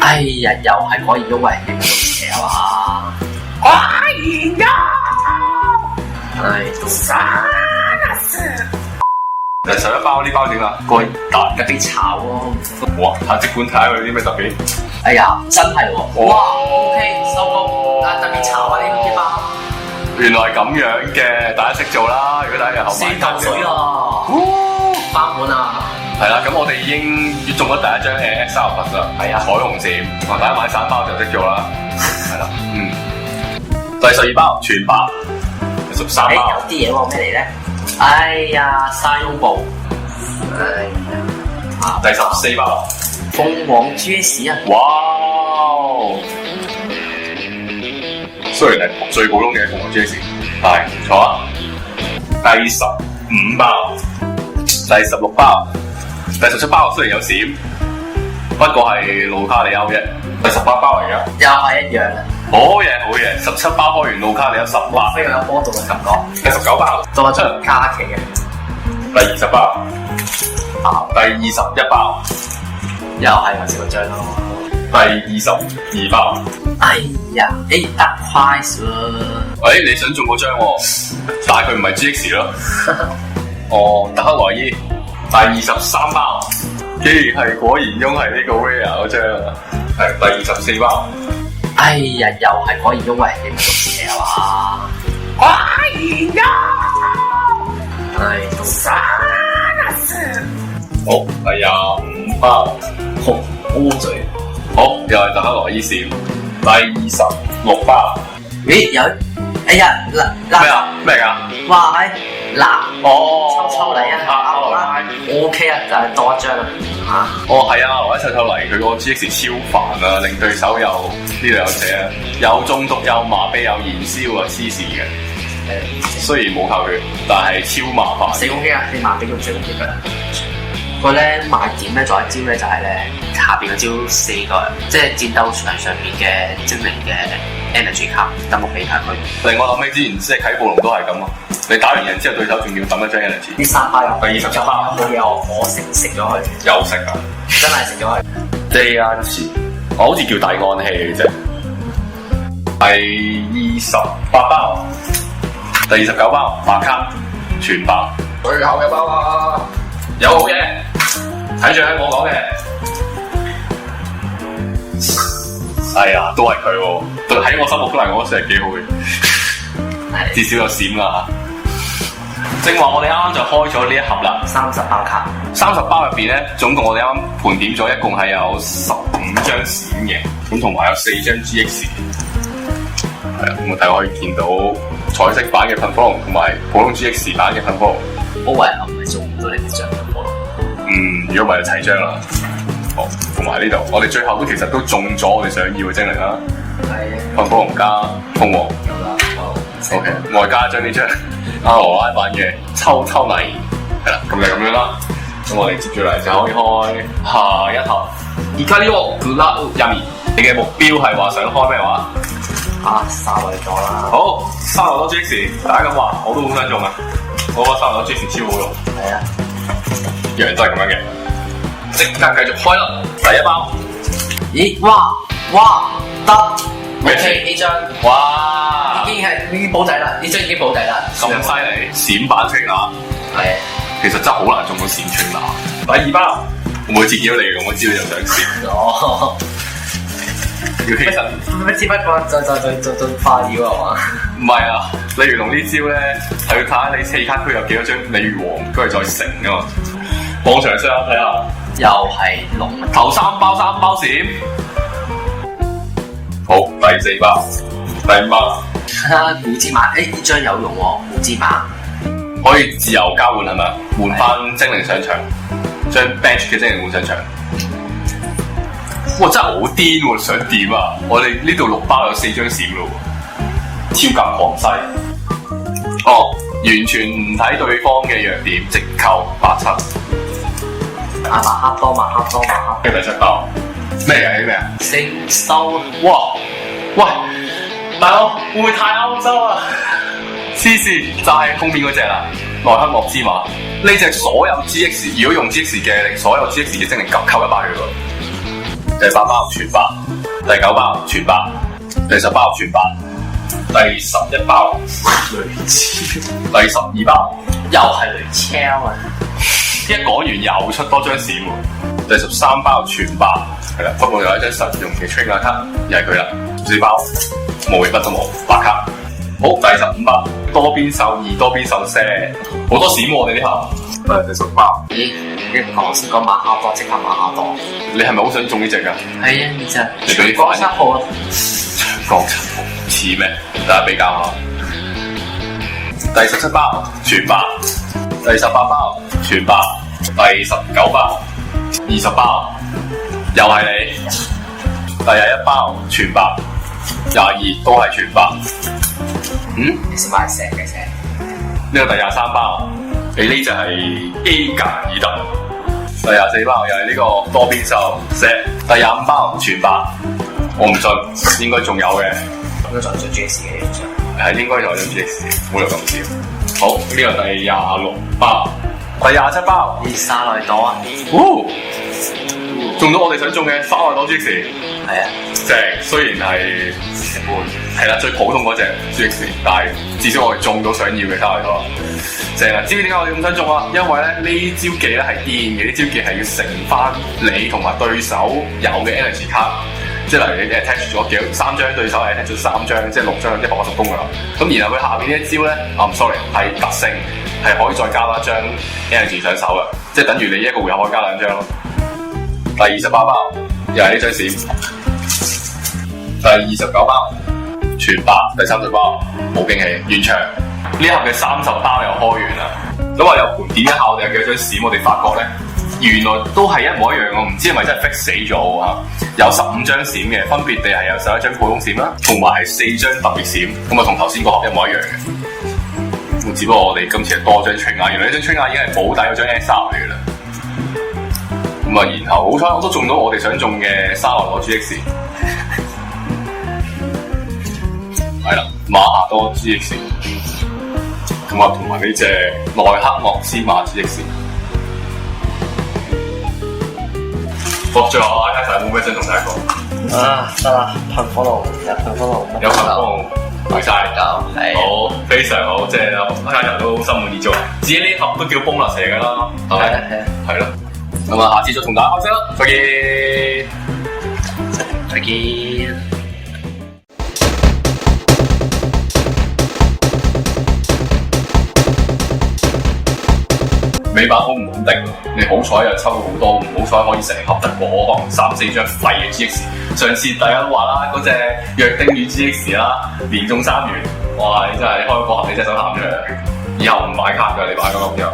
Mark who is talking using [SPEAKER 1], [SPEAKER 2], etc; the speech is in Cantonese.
[SPEAKER 1] 哎呀，又係果然因為你邪啊嘛！
[SPEAKER 2] 果然呀！
[SPEAKER 1] 唉，
[SPEAKER 2] 真係
[SPEAKER 3] 第11包呢包點啊？
[SPEAKER 1] 個大吉啲炒咯。
[SPEAKER 3] 哇！下即管睇下佢有啲咩特別。
[SPEAKER 1] 哎呀，真係喎！哇 ，OK，收工啊！特別炒啊呢啲包，
[SPEAKER 3] 原來係咁樣嘅，大家識做啦。如果大家日後
[SPEAKER 1] 四
[SPEAKER 3] 買
[SPEAKER 1] 嚿水啊！翻盤啊！
[SPEAKER 3] 係啦，咁我哋已經中咗第一張XR Plus啦。
[SPEAKER 1] 係啊
[SPEAKER 3] 彩虹線，大家買散包就識做啦。係啦，第12包全包，第13
[SPEAKER 1] 誒
[SPEAKER 3] 包。
[SPEAKER 1] 有啲嘢喎，咩嚟咧？哎呀，沙翁布，哎呀，
[SPEAKER 3] 第14包。
[SPEAKER 1] 鳳凰豬屎啊！
[SPEAKER 3] 哇！雖然係最普通嘅鳳凰 GX，但係唔錯啊！第15包、第16包、第17包雖然有閃，不過係路卡里歐啫。第18包嚟㗎，
[SPEAKER 1] 又係一樣啦，
[SPEAKER 3] 好嘢好嘢！17包開完路卡里歐18，
[SPEAKER 1] 非常有波動嘅感覺。
[SPEAKER 3] 第19包，
[SPEAKER 1] 再出假期嘅，
[SPEAKER 3] 第20包，第21包，
[SPEAKER 1] 又係我食嗰張咯。
[SPEAKER 3] 第22包。
[SPEAKER 1] 哎呀，得快咗。
[SPEAKER 3] 喂，你想中嗰張喎，但係佢唔係 GX 咯。哦，德克萊伊第23包，既然係果然翁係呢個 Rare 嗰張啊，係第24包。
[SPEAKER 1] 哎呀，又係果然因為你唔做嘢啊嘛！
[SPEAKER 2] 果然呀！
[SPEAKER 1] 唉，
[SPEAKER 2] 真係
[SPEAKER 3] 好，第25包，
[SPEAKER 1] 紅烏嘴。
[SPEAKER 3] 好，又係德克萊伊閃。第26包，
[SPEAKER 1] 咦有？哎呀嗱
[SPEAKER 3] 咩啊？咩㗎？
[SPEAKER 1] 哇係嗱，
[SPEAKER 3] 哦，
[SPEAKER 1] 抽嚟啊！OK 啊，就係多一張啦嚇。
[SPEAKER 3] 哦，係啊，我一抽抽嚟，佢個 GX 超煩啊，令對手有呢度有寫啊，有中毒、有麻痹、有燃燒啊，黐線嘅。雖然冇扣血，但係超麻煩。
[SPEAKER 1] 四公擊啊，你麻痹用四公擊㗎啦。佢咧賣點咧，仲有一招咧就係咧下邊嗰招4個，即係戰鬥場上邊嘅精靈嘅 energy 卡，抌落俾佢。
[SPEAKER 3] 令我諗起之前即係啟暴龍都係咁啊！你打完人之後，對手仲要抌一張 energy。
[SPEAKER 1] 呢3包有
[SPEAKER 3] 第27包
[SPEAKER 1] 冇嘢，我食咗佢，
[SPEAKER 3] 又食啊！
[SPEAKER 1] 真係食咗佢。
[SPEAKER 3] 第一次，我好似叫大安氣嘅啫。第28包，第29包白卡全包，最後一包啊！有好嘢，睇住喺我講嘅。哎呀，都係佢喎，喺我心目中嚟講，算係幾好嘅，至少有閃啦。正話我哋啱啱就開咗呢一盒啦
[SPEAKER 1] 30包卡
[SPEAKER 3] ，30包入邊咧，總共我哋啱啱盤點咗，一共係有15張閃嘅，咁同埋有4張 GX。係啊，咁大家可以見到彩色版嘅噴火龍同埋普通 GX 版嘅噴火龍。
[SPEAKER 1] 我為我唔係做唔到你啲獎嘅波。
[SPEAKER 3] 如果唔係就齊張啦。好，同埋呢度，我哋最後都其實都中咗我哋想要嘅精靈啦。
[SPEAKER 1] 係
[SPEAKER 3] 噴火龍加鳳凰。
[SPEAKER 1] 有啦，好。
[SPEAKER 3] OK，外加將呢張阿羅拉版嘅抽泥，係啦，咁就咁樣啦。咁我哋接住嚟就可以開下一盒。而家呢個 Blood Yummy，你嘅目標係話想開咩話？
[SPEAKER 1] 沙漏咗啦。
[SPEAKER 3] 好，3多 GX，大家咁話，我都好想用啊！我覺得3多 GX 超好用。
[SPEAKER 1] 係啊。
[SPEAKER 3] 樣都係咁樣嘅，即刻繼續開啦！第一包，
[SPEAKER 1] 咦？哇！得。
[SPEAKER 3] 咩
[SPEAKER 1] OK 呢張，
[SPEAKER 3] 哇！
[SPEAKER 1] 已經保底啦，呢張已經保底啦。
[SPEAKER 3] 咁犀利，閃版穿拿，
[SPEAKER 1] 係。
[SPEAKER 3] 其實真係好難中到閃穿拿。第2包，我每次見到你咁，我知道又想閃。
[SPEAKER 1] 哦。
[SPEAKER 3] 要其實
[SPEAKER 1] 只不過就化妖係嘛？
[SPEAKER 3] 唔係啊，鯉魚龍呢招咧係要睇下你4卡區有幾多張鯉魚王，跟住再乘噶嘛。網上商睇下，
[SPEAKER 1] 又係龍
[SPEAKER 3] 頭3包閃。好，第4包，第5包，
[SPEAKER 1] 古之馬，呢張有用喎，古之馬
[SPEAKER 3] 可以自由交換係咪？換翻精靈上場，將 bench 嘅精靈換上場。哇！真係好癲喎，想點啊？我哋呢度6包有4張閃咯喎，超級狂犀！哦，完全唔睇對方嘅弱點，直扣87。
[SPEAKER 1] 馬克多，
[SPEAKER 3] 跟住第7包咩嚟嘅咩啊？
[SPEAKER 1] 聖收，
[SPEAKER 3] 哇！喂，大佬會唔會太歐洲啊？黐線，就係封面嗰隻啦，內克莫之馬。呢隻所有 GX，如果用 GX 嘅，所有 GX 嘅精靈急扣100血喎。第8包全白，第9包全白，第10包全白，第11包
[SPEAKER 1] 雷超，
[SPEAKER 3] 第12包
[SPEAKER 1] 又係雷超啊！
[SPEAKER 3] 一講完又出多張閃喎，第13包全白，係啦，不過有一張實用嘅 trigger 卡，又係佢啦，14包冇嘢筆都冇，白卡。好，第15包多邊手2多邊手 set， 好多閃喎我哋呢下。第10包，
[SPEAKER 1] 咦？你講先講馬哈多，即刻馬哈多。
[SPEAKER 3] 你係咪好想中呢隻㗎？
[SPEAKER 1] 係啊，你就
[SPEAKER 3] 你俾啲
[SPEAKER 1] 江7號啊！
[SPEAKER 3] 江7號似咩？大家比較下。第17包全白，第18包全白，第19包20包又係你，第21包全白，22都係全白。
[SPEAKER 1] 你食埋石嘅石。
[SPEAKER 3] 呢個第23包，你呢就係 A 格爾特。第24包又係呢個多邊手 set。第25包全白，我唔信，應該仲有嘅。
[SPEAKER 1] 應該仲有張 GX 嘅呢張。
[SPEAKER 3] 係應該有張 GX，冇有咁少。好，呢個第26包，第27包，
[SPEAKER 1] 啲沙內朵啊！
[SPEAKER 3] 中到我哋想中嘅沙內朵 GX。
[SPEAKER 1] 係啊，
[SPEAKER 3] 正，雖然係一般，係啦，最普通嗰隻 GX， 但係至少我哋中到想要嘅沙內朵。正啊！知唔知點解我哋咁想中啊？因為咧呢招技咧係癲嘅，呢招技係要乘翻你同埋對手有嘅 energy 卡。即係例如你 attach 咗3張，對手係 attach 咗3張，即係6張180公㗎啦。咁然後佢下邊呢一招咧，sorry 係特性，係可以再加多一張 energy 上手嘅，即係等於你一個回合可以加2張咯。第28包又係呢張閃，第29包全白，第30包冇驚喜，完場。呢盒嘅30包又開完啦。咁我又盤點一下我哋有幾張閃，我哋發覺咧原來都係一模一樣，我唔知係咪真係 fix 死咗啊！有15張閃嘅，分別地係有11張普通閃啦，同埋係4張特別閃，咁啊同頭先個盒一模一樣嘅。只不過我哋今次係多張 trigger，原來呢張 trigger已經係保底嗰張 SR 嚟嘅啦。咁啊，然後好彩我都中到我哋想中嘅沙內朵 GX， 係啦，馬哈多 GX， 咁啊同埋呢隻內克莫斯馬 GX。好，最後我睇晒有冇咩想同大家講。
[SPEAKER 1] 啊，得啦，噴火爐有噴火爐，
[SPEAKER 3] 有噴火爐，唔該晒。
[SPEAKER 1] 係
[SPEAKER 3] 好，非常好，即係家人都心滿意足。至於呢盒都叫 bonus 嚟㗎啦，係咪？係咯。咁啊，下次再同大家開聲啦，再見。
[SPEAKER 1] 再見。
[SPEAKER 3] 尾板好唔穩定，你好彩又抽到好多，唔好彩可以成盒得過可能3-4張廢嘅 GX。上次大家都話啦，嗰隻約丁魚 GX 啦，連中3元，哇！你真係開個盒你真係想喊出嚟，以後唔買卡㗎，你買嗰個之後。